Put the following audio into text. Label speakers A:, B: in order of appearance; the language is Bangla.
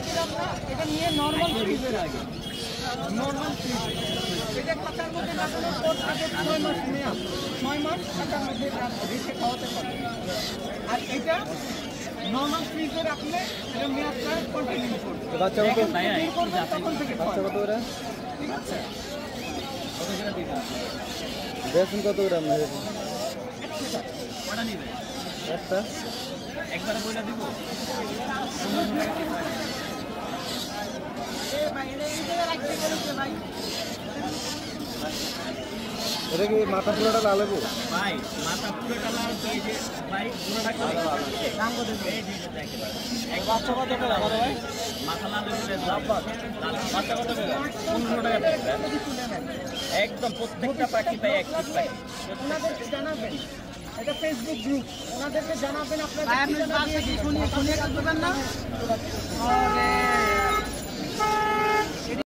A: রাখলাম না, এটা নিয়ে নর্মাল ফ্রিজে রাখি। নর্মাল ফ্রিজ এটা খাতার মধ্যে রাখানোর পর আগে 6 মাস মেয়াদ, 6 মাস খাতার মধ্যে রেখে খাওয়াতে পারবে। আর এটা নর্মাল ফ্রিজে রাখলে এটা মেয়াদটা কন্টিনিউ করবে।
B: বাচ্চা কত
A: তখন থেকে
B: বাচ্চা কত করে?
A: ঠিক আছে, কত করে দিবেন?
B: বেসন কত গ্রাম নেবেন?
A: কটা নিবে?
B: একটা
A: একবারে বইলা দিব।
B: এটা কি মাথা পুরোটা লাল হবো?
A: ভাই মাথা পুরোটা লাল তো এই যে ভাই পুরোটা দাম কত দেবে? এই দিকে দেখেন এক বাচ্চা কত টাকা বড় ভাই? মাথা লাল হলে লাভ বাচ্চা কত টাকা? 15 টাকা পড়বে। একদম প্রত্যেকটা পাখি পাই এক পিস পাখি। ওনাদেরকে জানাবেন, এটা ফেসবুক গ্রুপ, ওনাদেরকে জানাবেন আপনারা কি শুনিয়ে কাজ করবেন না। আরে